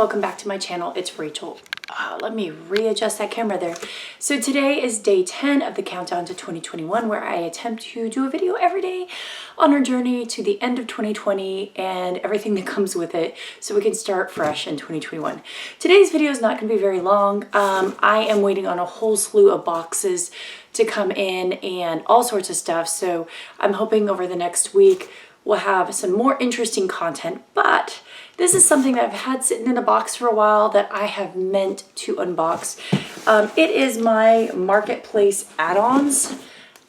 welcome back to my channel. It's Rachel. Let me readjust that camera there. So today is day 10 of the countdown to 2021, where I attempt to do a video every day on our journey to the end of 2020 and everything that comes with it, so we can start fresh in 2021. Today's video is not going to be very long. I am waiting on a whole slew of boxes to come in and all sorts of stuff, so I'm hoping over the next week we'll have some more interesting content, but this is something that I've had sitting in a box for a while that I have meant to unbox. It is my marketplace add-ons,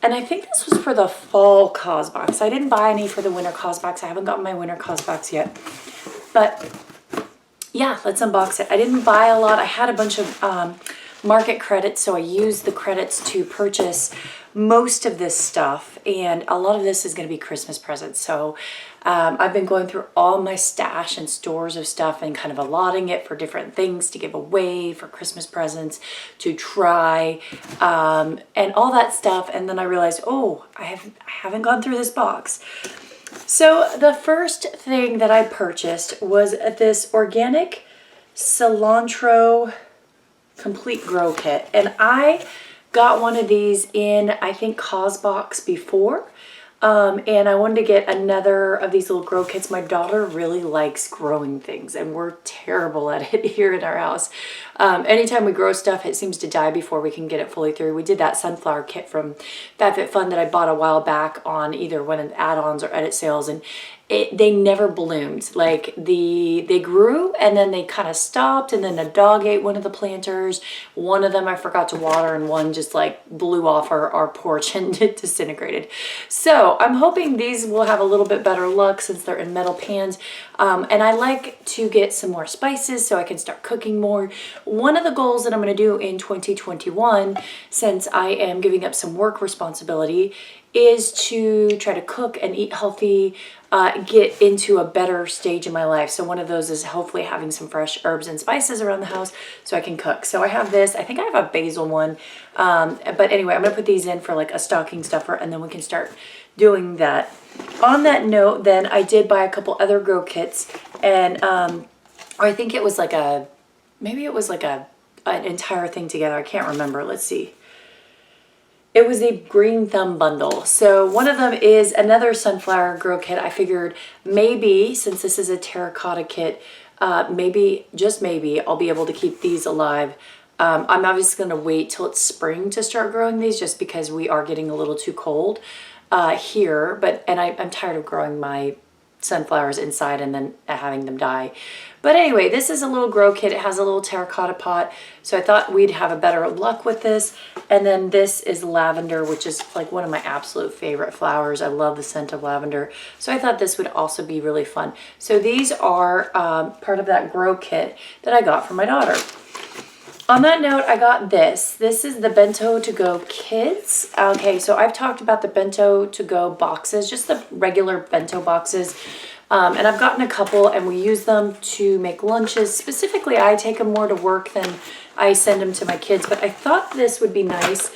and I think this was for the fall Causebox. I didn't buy any for the winter Causebox. I haven't gotten my winter Causebox yet, but yeah, let's unbox it. I didn't buy a lot. I had a bunch of market credits, so I used the credits to purchase most of this stuff, and a lot of this is going to be Christmas presents. So I've been going through all my stash and stores of stuff and kind of allotting it for different things to give away, for Christmas presents, to try, and all that stuff. And then I realized, oh, I haven't gone through this box. So the first thing that I purchased was this organic cilantro complete grow kit, and I got one of these in, I think, Causebox before, and I wanted to get another of these little grow kits. My daughter really likes growing things, and we're terrible at it here in our house. Anytime we grow stuff, it seems to die before we can get it fully through. We did that sunflower kit from Fabfitfun that I bought a while back on either one of the add-ons or edit sales, and they never bloomed. Like they grew and then they kind of stopped, and then a dog ate one of the planters. One of them I forgot to water, and one just like blew off our porch and it disintegrated. So I'm hoping these will have a little bit better luck since they're in metal pans. And I like to get some more spices so I can start cooking more. One of the goals that I'm going to do in 2021, since I am giving up some work responsibility, is to try to cook and eat healthy, get into a better stage in my life. So one of those is hopefully having some fresh herbs and spices around the house so I can cook. So I have this, I think I have a basil one, but anyway, I'm gonna put these in for like a stocking stuffer, and then we can start doing that. On that note, then I did buy a couple other grow kits, and I think it was like maybe it was like an entire thing together. I can't remember. Let's see. It was a green thumb bundle. So one of them is another sunflower grow kit. I figured maybe, since this is a terracotta kit, maybe, just maybe, I'll be able to keep these alive. I'm obviously gonna wait till it's spring to start growing these, just because we are getting a little too cold here. And I'm tired of growing my sunflowers inside and then having them die. But anyway, this is a little grow kit. It has a little terracotta pot, so I thought we'd have a better luck with this. And then this is lavender, which is like one of my absolute favorite flowers. I love the scent of lavender, so I thought this would also be really fun. So these are part of that grow kit that I got for my daughter. On that note, I got this. This is the Bento to Go Kids. Okay, so I've talked about the Bento to Go boxes, just the regular bento boxes. And I've gotten a couple, and we use them to make lunches. Specifically, I take them more to work than I send them to my kids, but I thought this would be nice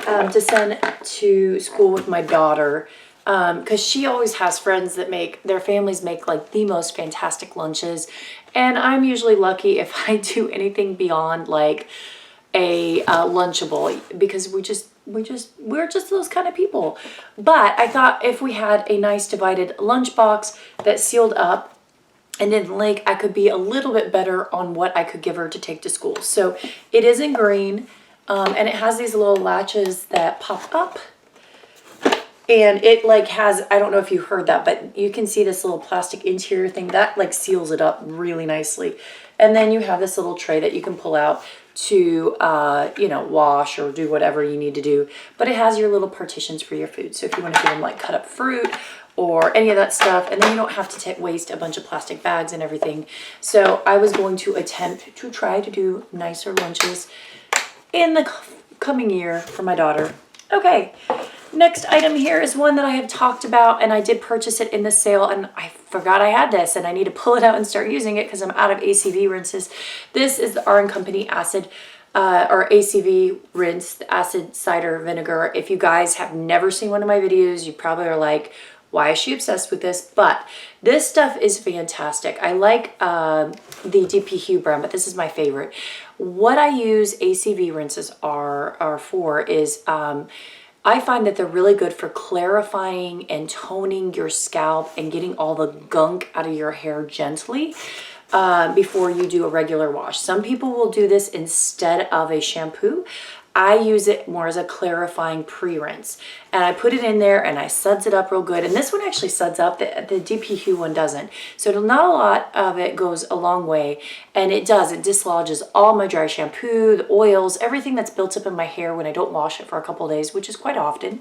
to send to school with my daughter, because she always has friends that their families make like the most fantastic lunches. And I'm usually lucky if I do anything beyond like a Lunchable, because we're just those kind of people. But I thought if we had a nice divided lunchbox that sealed up and didn't leak, I could be a little bit better on what I could give her to take to school. So it is in green, and it has these little latches that pop up. And it like has, I don't know if you heard that, but you can see this little plastic interior thing that like seals it up really nicely. And then you have this little tray that you can pull out to, you know, wash or do whatever you need to do. But it has your little partitions for your food. So if you want to give them like cut up fruit or any of that stuff, and then you don't have to waste a bunch of plastic bags and everything. So I was going to attempt to try to do nicer lunches in the coming year for my daughter. Okay. Next item here is one that I have talked about, and I did purchase it in the sale, and I forgot I had this, and I need to pull it out and start using it because I'm out of ACV rinses. This is the R & Company acid or ACV rinse, acid cider vinegar. If you guys have never seen one of my videos, you probably are like, Why is she obsessed with this? But this stuff is fantastic. I like the DP Hue brand, but this is my favorite. What I use ACV rinses are for is I find that they're really good for clarifying and toning your scalp and getting all the gunk out of your hair gently before you do a regular wash. Some people will do this instead of a shampoo. I use it more as a clarifying pre-rinse, and I put it in there and I suds it up real good. And this one actually suds up, the DP Hue one doesn't. So not a lot of it goes a long way, and it dislodges all my dry shampoo, the oils, everything that's built up in my hair when I don't wash it for a couple of days, which is quite often.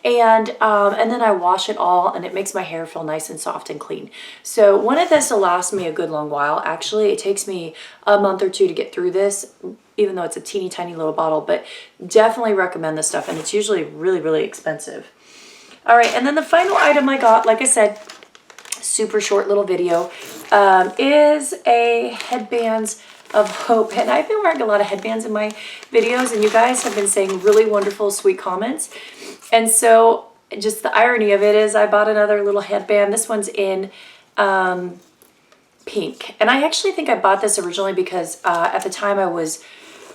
And then I wash it all, and it makes my hair feel nice and soft and clean. So one of this will last me a good long while. Actually, it takes me a month or two to get through this, even though it's a teeny tiny little bottle, but definitely recommend this stuff, and it's usually really, really expensive. All right, and then the final item I got, like I said, super short little video, is a Headbands of Hope. And I've been wearing a lot of headbands in my videos, and you guys have been saying really wonderful, sweet comments. And so just the irony of it is I bought another little headband. This one's in pink. And I actually think I bought this originally because at the time I was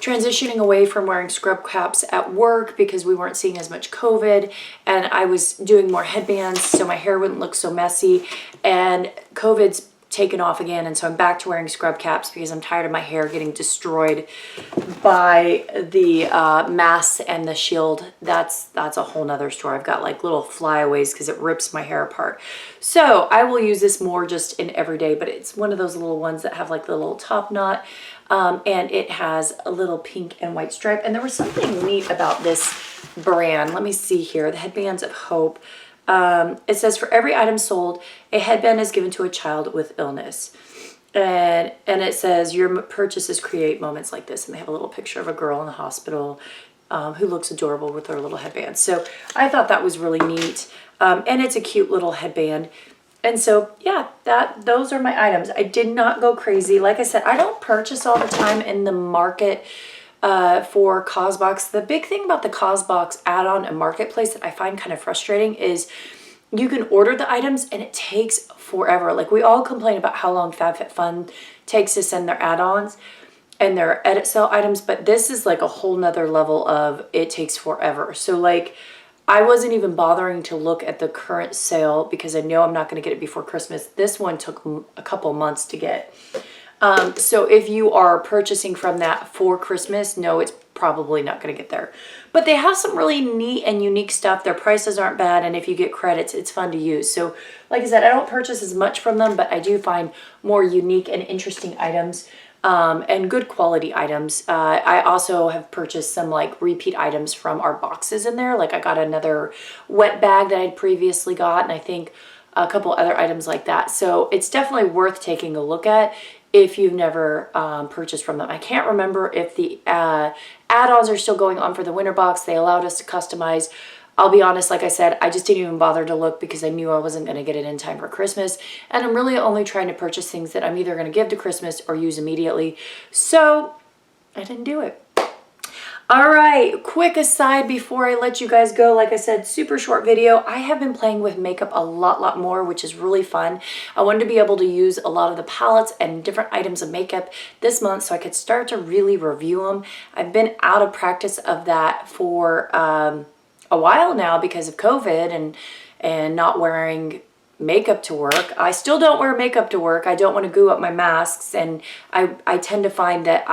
transitioning away from wearing scrub caps at work because we weren't seeing as much COVID, and I was doing more headbands so my hair wouldn't look so messy, and COVID's taken off again, and so I'm back to wearing scrub caps because I'm tired of my hair getting destroyed by the masks and the shield. That's a whole nother story. I've got like little flyaways because it rips my hair apart. So I will use this more just in everyday, but it's one of those little ones that have like the little top knot. And it has a little pink and white stripe. And there was something neat about this brand. Let me see here. The Headbands of Hope. It says, for every item sold, a headband is given to a child with illness. And it says, your purchases create moments like this. And they have a little picture of a girl in the hospital who looks adorable with her little headband. So I thought that was really neat. And it's a cute little headband. And so, yeah, those are my items. I did not go crazy. Like I said, I don't purchase all the time in the market for Causebox. The big thing about the Causebox add-on and marketplace that I find kind of frustrating is you can order the items and it takes forever. Like, we all complain about how long Fabfitfun takes to send their add-ons and their edit sale items, but this is like a whole nother level of it takes forever. So like, I wasn't even bothering to look at the current sale because I know I'm not going to get it before Christmas. This one took a couple months to get. So if you are purchasing from that for Christmas, no, it's probably not going to get there. But they have some really neat and unique stuff. Their prices aren't bad, and if you get credits, it's fun to use. So like I said, I don't purchase as much from them, but I do find more unique and interesting items. And good quality items. I also have purchased some like repeat items from our boxes in there. Like I got another wet bag that I'd previously got, and I think a couple other items like that. So it's definitely worth taking a look at if you've never purchased from them. I can't remember if the add-ons are still going on for the winter box. They allowed us to customize. I'll be honest, like I said, I just didn't even bother to look because I knew I wasn't going to get it in time for Christmas. And I'm really only trying to purchase things that I'm either going to give to Christmas or use immediately. So I didn't do it. All right, quick aside before I let you guys go. Like I said, super short video. I have been playing with makeup a lot more, which is really fun. I wanted to be able to use a lot of the palettes and different items of makeup this month so I could start to really review them. I've been out of practice of that for a while now because of COVID and not wearing makeup to work. I still don't wear makeup to work. I don't want to goo up my masks, and I tend to find that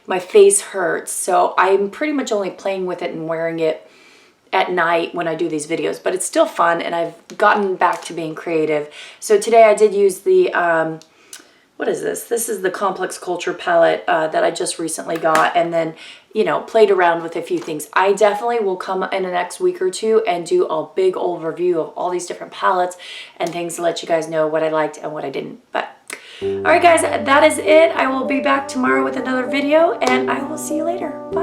my face hurts. So I'm pretty much only playing with it and wearing it at night when I do these videos, but it's still fun, and I've gotten back to being creative. So today I did use the what is this? This is the Complex Culture palette that I just recently got, and then, you know, played around with a few things. I definitely will come in the next week or two and do a big old review of all these different palettes and things to let you guys know what I liked and what I didn't. But all right, guys, that is it. I will be back tomorrow with another video, and I will see you later. Bye.